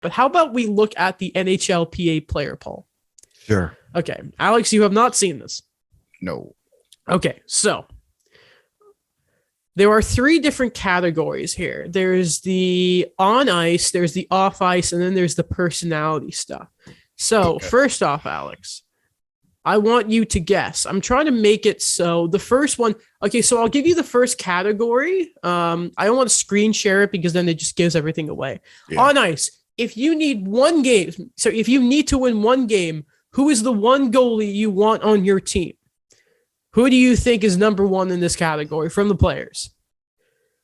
But how about we look at the NHLPA Player Poll? Sure. Okay, Alex, you have not seen this. No. Okay, so there are 3 different categories here. There's the on ice, there's the off ice, and then there's the personality stuff. So first off, Alex, I want you to guess. I'm trying to make it so the first one. Okay, so I'll give you the first category. I don't want to screen share it because then it just gives everything away. Yeah. On ice, if you need one game, so if you need to win one game, who is the one goalie you want on your team? Who do you think is number 1 in this category from the players?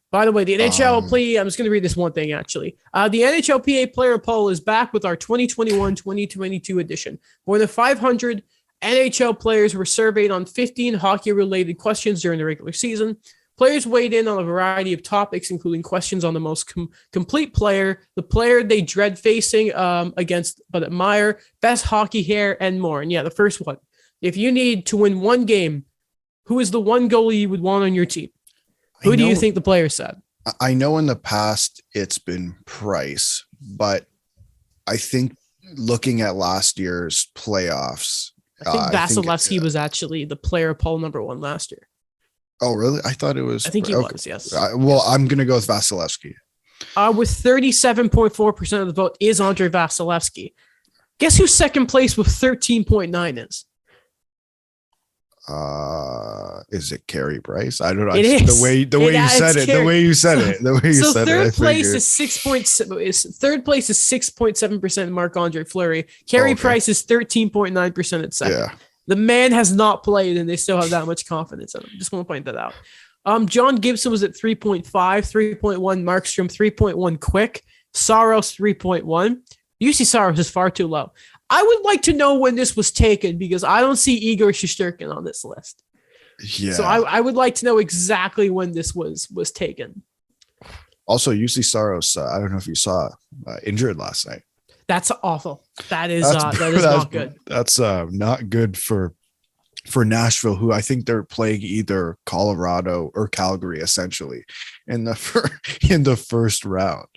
By the way, the NHLPA, I'm just going to read this one thing, actually. The NHLPA Player Poll is back with our 2021-2022 edition. More than 500 NHL players were surveyed on 15 hockey-related questions during the regular season. Players weighed in on a variety of topics, including questions on the most complete player, the player they dread facing against but admire, best hockey hair, and more. And yeah, the first one. If you need to win one game, who is the one goalie you would want on your team? Who do you think the player said? I know in the past it's been Price, but I think looking at last year's playoffs, I think Vasilevsky was actually the player poll number 1 last year. Oh, really? I thought it was. I think he was, yes. Well, I'm going to go with Vasilevsky. With 37.4% of the vote is Andre Vasilevsky. Guess who second place with 13.9 is? Is it Carey Price? I don't know. It is. The way you said it. The way you said it. So third place is 6.7. Third place is 6.7% Marc-Andre Fleury. Carey Price is 13.9% at second. Yeah. The man has not played, and they still have that much confidence in him. Just want to point that out. John Gibson was at 3.5, 3.1 Markstrom, 3.1 Quick, Saros 3.1. UC Saros is far too low. I would like to know when this was taken because I don't see Igor Shesterkin on this list. Yeah. So I would like to know exactly when this was taken. Also, UC Saros, I don't know if you saw, injured last night. That's awful. That is not good. That's not good for Nashville, who I think they're playing either Colorado or Calgary essentially in the first round.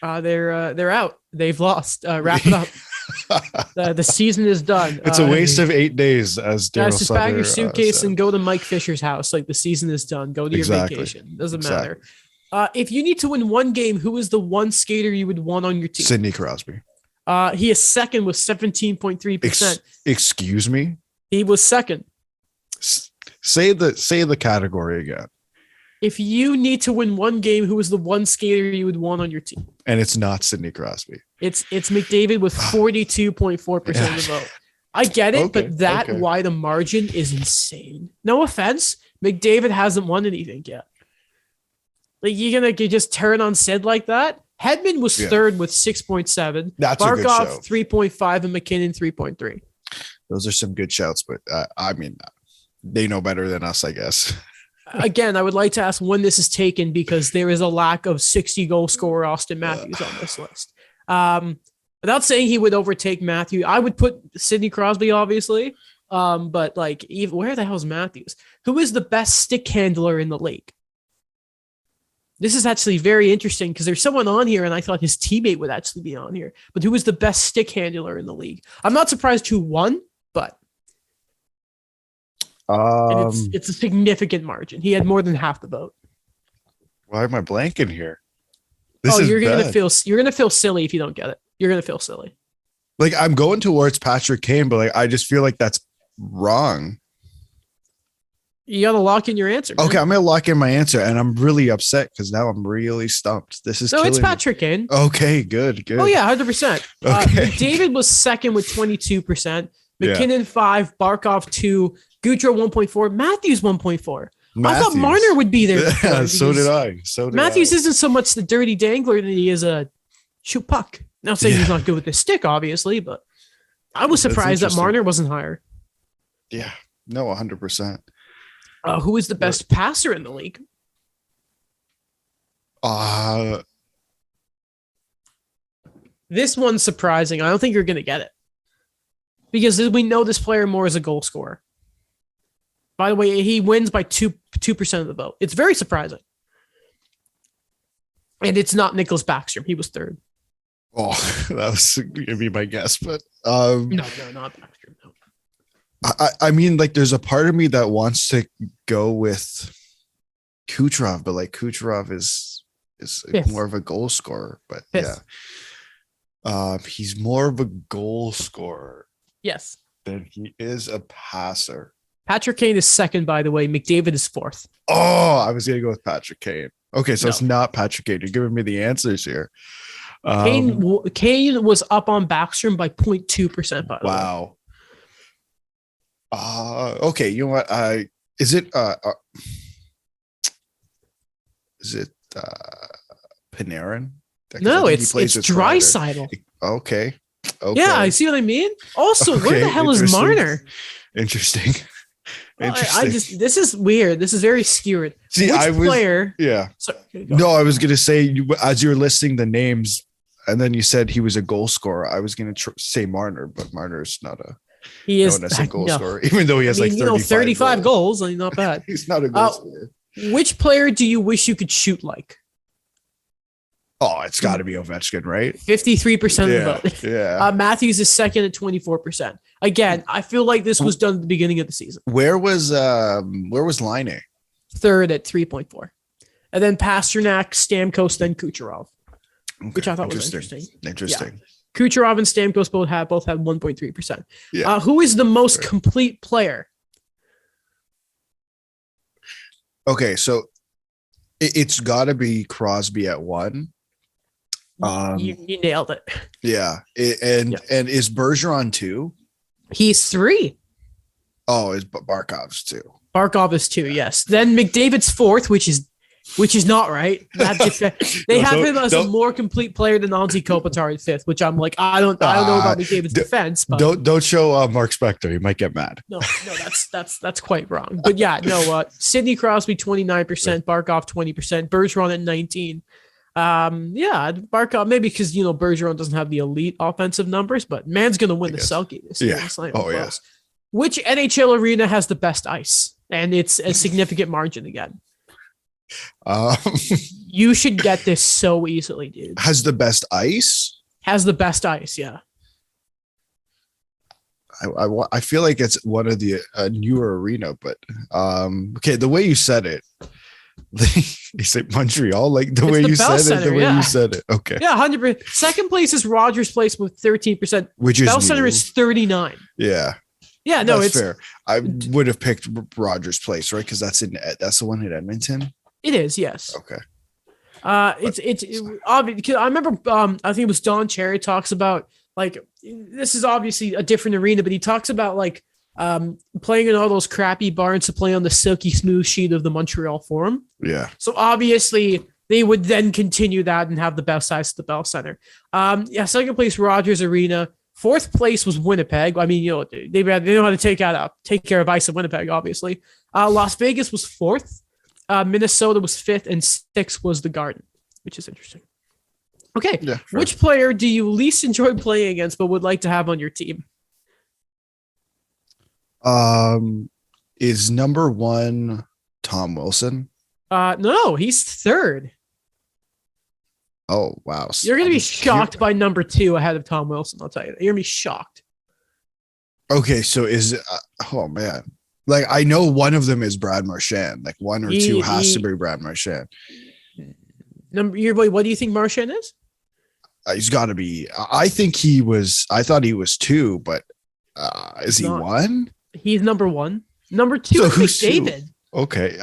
They're out. They've lost. Wrap it up. The season is done. It's a waste of 8 days, as Daryl just bag your suitcase and go to Mike Fisher's house. Like the season is done. Go to your vacation. Doesn't matter. If you need to win one game, who is the one skater you would want on your team? Sidney Crosby. He is second with 17.3%. Excuse me? He was second. Say the category again. If you need to win one game, who is the one skater you would want on your team? And it's not Sidney Crosby. It's McDavid with 42.4% of the vote. I get it, but why the margin is insane. No offense, McDavid hasn't won anything yet. Like you're gonna just turn on Sid like that? Hedman was third with 6.7. That's Barkov 3.5 and McKinnon 3.3. Those are some good shouts, but I mean, they know better than us, I guess. Again, I would like to ask when this is taken because there is a lack of 60 goal scorer Austin Matthews on this list. Without saying he would overtake Matthews, I would put Sidney Crosby, obviously. But like, where the hell is Matthews? Who is the best stick handler in the league? This is actually very interesting because there's someone on here and I thought his teammate would actually be on here. But who is the best stick handler in the league? I'm not surprised who won, but it's a significant margin. He had more than half the vote. Why am I blanking here? You're gonna feel silly if you don't get it. You're gonna feel silly. Like I'm going towards Patrick Kane, but like I just feel like that's wrong. You gotta lock in your answer, man. Okay, I'm gonna lock in my answer, and I'm really upset because now I'm really stumped. This is it's Patrick Kane. Okay, good. Oh yeah, 100%. Okay. David was second with 22%. McKinnon 5, Barkov 2, Gaudreau 1.4, Matthews 1.4. I thought Marner would be there. Yeah, so did I. Matthews isn't so much the dirty dangler than he is a shoot puck. Now saying he's not good with the stick, obviously, but I was surprised that Marner wasn't higher. Yeah, no, 100%. Who is the best passer in the league? This one's surprising. I don't think you're going to get it. Because we know this player more as a goal scorer. By the way, he wins by 2% of the vote. It's very surprising. And it's not Nicholas Backstrom. He was third. Oh, that was gonna be my guess, but No, not Backstrom. No. I mean, like, there's a part of me that wants to go with Kucherov, but like Kucherov is Fifth. more of a goal scorer. But Fifth. yeah, he's more of a goal scorer Yes. than he is a passer. Patrick Kane is second, by the way. McDavid is fourth. Oh, I was gonna go with Patrick Kane. Okay, so No. it's not Patrick Kane. You're giving me the answers here. Kane was up on Backstrom by 0.2%, by the way. Wow. Okay, you know what? Is it Panarin? No, it's Draisaitl. Okay. Yeah, I see what I mean. Also, where the hell is Marner? Interesting. This is weird. This is very skewed. See, player? Yeah. Sorry, no, I was gonna say, as you were listing the names, and then you said he was a goal scorer. I was gonna say Marner, but Marner's not a. He is known as a goal scorer, even though he has 35 goals. I mean, not bad. He's not a goal scorer. Which player do you wish you could shoot like? Oh, it's got to be Ovechkin, right? 53% of the vote. Yeah. Matthews is second at 24%. Again, I feel like this was done at the beginning of the season. Where was Laine? Third at 3.4, and then Pasternak, Stamkos, then Kucherov, which I thought was interesting. Interesting. Yeah. Kucherov and Stamkos both had 1.3%. Yeah. Who is the most complete player? Okay, so it's got to be Crosby at 1. You nailed it. Yeah, and is Bergeron 2? He's 3. Oh, is Barkov's 2? Barkov is 2. Yes. Then McDavid's 4th, which is not right. They have him as a more complete player than Antti Kopitar at 5th, which I'm like, I don't know about McDavid's defense. But don't show Mark Spector. He might get mad. No, that's quite wrong. But yeah, no. Sidney Crosby 29%, Barkov 20%, Bergeron at 19. Barkov maybe because Bergeron doesn't have the elite offensive numbers, but man's gonna win the Selke this year. Yeah. Which NHL arena has the best ice? And it's a significant margin again. You should get this so easily, dude. Has the best ice? Has the best ice, yeah. I feel like it's one of the newer arena, but okay, the way you said it, you said Montreal, like the way you said it, the way you said it. Okay. Yeah, 100%. Second place is Rogers Place with 13%. Which is Bell Center is 39. Yeah. Yeah, no, it's fair. I would have picked Rogers Place, right? Because that's the one in Edmonton. It is, yes. Okay. It's obvious because I remember I think it was Don Cherry talks about like this is obviously a different arena, but he talks about like playing in all those crappy barns to play on the silky smooth sheet of the Montreal Forum. Yeah. So obviously they would then continue that and have the best size at the Bell Center. Second place Rogers Arena. 4th place was Winnipeg. I mean, they know how to take care of ice in Winnipeg, obviously. Las Vegas was 4th. Minnesota was 5th, and 6th was the Garden, which is interesting. Okay. Yeah, sure. Which player do you least enjoy playing against but would like to have on your team? Is number 1 Tom Wilson? No, he's 3rd. Oh, wow. You're going to be shocked by number 2 ahead of Tom Wilson. I'll tell you that. You're going to be shocked. Okay. So is it, oh man. Like I know one of them is Brad Marchand, like 1 or 2 has to be Brad Marchand. What do you think Marchand is? He's got to be, I thought he was 2, but is he 1? He's number 1. Number 2 is McDavid. Okay.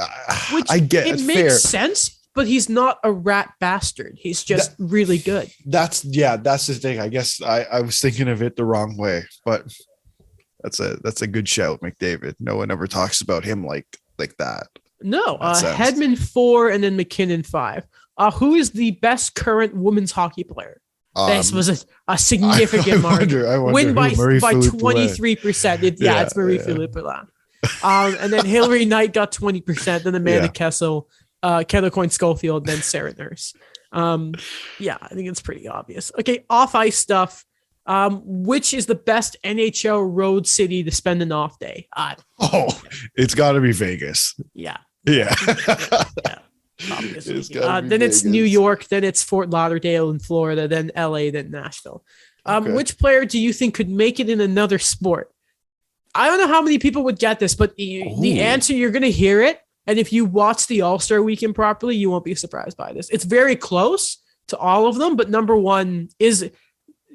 Which I get it makes sense. But he's not a rat bastard. He's just really good. That's the thing. I guess I was thinking of it the wrong way, but that's a good shout, McDavid. No one ever talks about him like that. No, Hedman 4 and then McKinnon 5. Who is the best current women's hockey player? This was a significant margin. I wonder win by 23%. It's Marie-Philippe Poulin. And then Hillary Knight got 20%. Then Amanda Kessel. Kendall Coyne Schofield, then Sarah Nurse. I think it's pretty obvious. Okay, off ice stuff. Which is the best NHL road city to spend an off day? It's got to be Vegas. Yeah. obviously. It's gotta be Then it's Vegas. New York, then it's Fort Lauderdale in Florida, then LA, then Nashville. Okay. Which player do you think could make it in another sport? I don't know how many people would get this, but the answer, you're going to hear it. And if you watch the All-Star Weekend properly, you won't be surprised by this. It's very close to all of them, but number one is,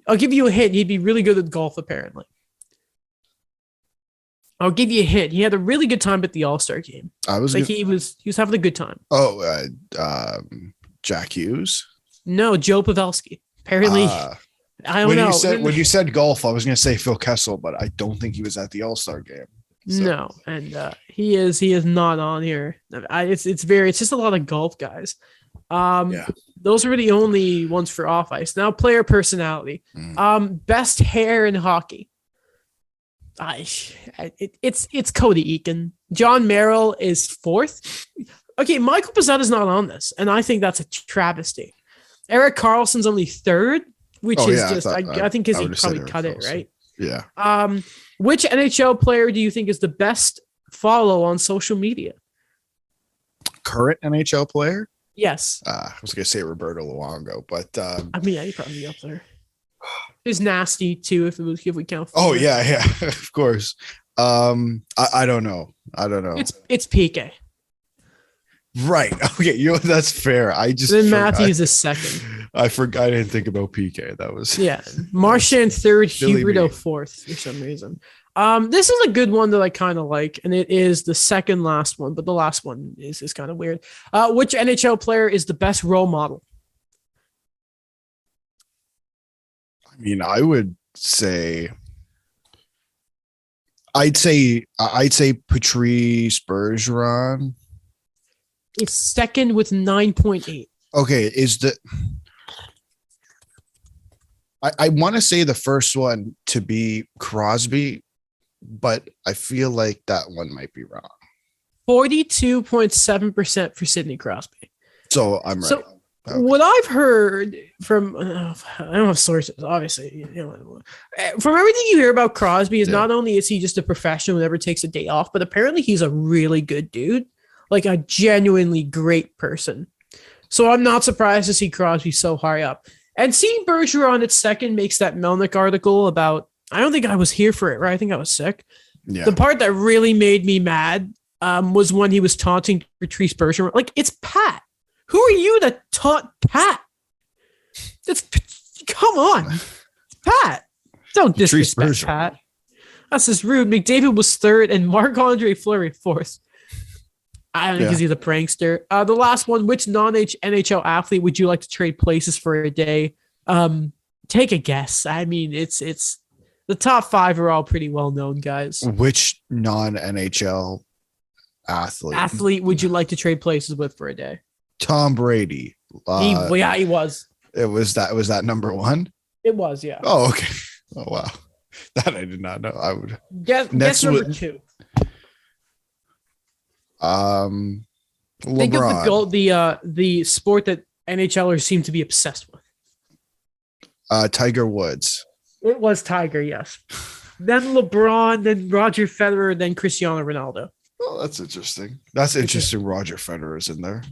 I'll give you a hint. He'd be really good at golf, apparently. I'll give you a hint. He had a really good time at the All-Star game. He was having a good time. Oh, Jack Hughes? No, Joe Pavelski. Apparently, I don't know. When you said golf, I was going to say Phil Kessel, but I don't think he was at the All-Star game. So. No, and he is not on here. It's just a lot of golf guys. Those were the only ones for off ice. Now, player personality. Best hair in hockey. It's Cody Eakin. John Merrill is fourth. Okay, Michael Pezzetta's not on this, and I think that's a travesty. Erik Karlsson's only third, which is just I think because he probably cut it, right? Yeah. Which NHL player do you think is the best follow on social media? Current NHL player? Yes. I was going to say Roberto Luongo, but I mean, yeah, he'd probably be up there. He's nasty too if we count. Oh yeah, of course. I don't know. It's PK. Right. Okay. That's fair. Then Matthews is second. I didn't think about PK. That was Marchand third, Huberdeau fourth for some reason. This is a good one that I kind of like, and it is the second last one, but the last one is kind of weird. Which NHL player is the best role model? I mean, I'd say Patrice Bergeron. It's second with 9.8. Okay, I want to say the first one to be Crosby, but I feel like that one might be wrong. 42.7% for Sidney Crosby. So I'm right. So what I've heard from, I don't have sources, obviously. From everything you hear about Crosby is not only is he just a professional who never takes a day off, but apparently he's a really good dude, like a genuinely great person. So I'm not surprised to see Crosby so high up. And seeing Bergeron at second makes that Melnick article about, I don't think I was here for it, right? I think I was sick. Yeah. The part that really made me mad was when he was taunting Patrice Bergeron. Like, it's Pat. Who are you to taunt Pat? Come on. It's Pat. Don't disrespect Pat. That's just rude. McDavid was third and Marc-Andre Fleury fourth. I don't think he's a prankster. The last one, which non-NHL athlete would you like to trade places for a day? Take a guess. I mean, it's the top five are all pretty well known, guys. Which non-NHL athlete would you like to trade places with for a day? Tom Brady. He was. Was that number one? It was, yeah. Oh, okay. Oh, wow. That I did not know. I would guess number two. LeBron. Think of the sport that NHLers seem to be obsessed with. Tiger Woods. It was Tiger, yes. Then LeBron, then Roger Federer, then Cristiano Ronaldo. Oh, that's interesting. That's interesting. Roger Federer's in there.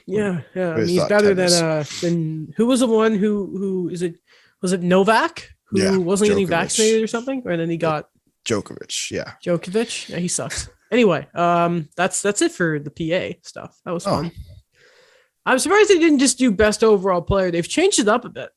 Yeah. I mean, he's better than who was the one who is it? Was it Novak who wasn't getting vaccinated or something? Or then he got Djokovic. Yeah. Djokovic. Yeah, he sucks. Anyway, that's it for the PA stuff. That was fun. I'm surprised they didn't just do best overall player. They've changed it up a bit.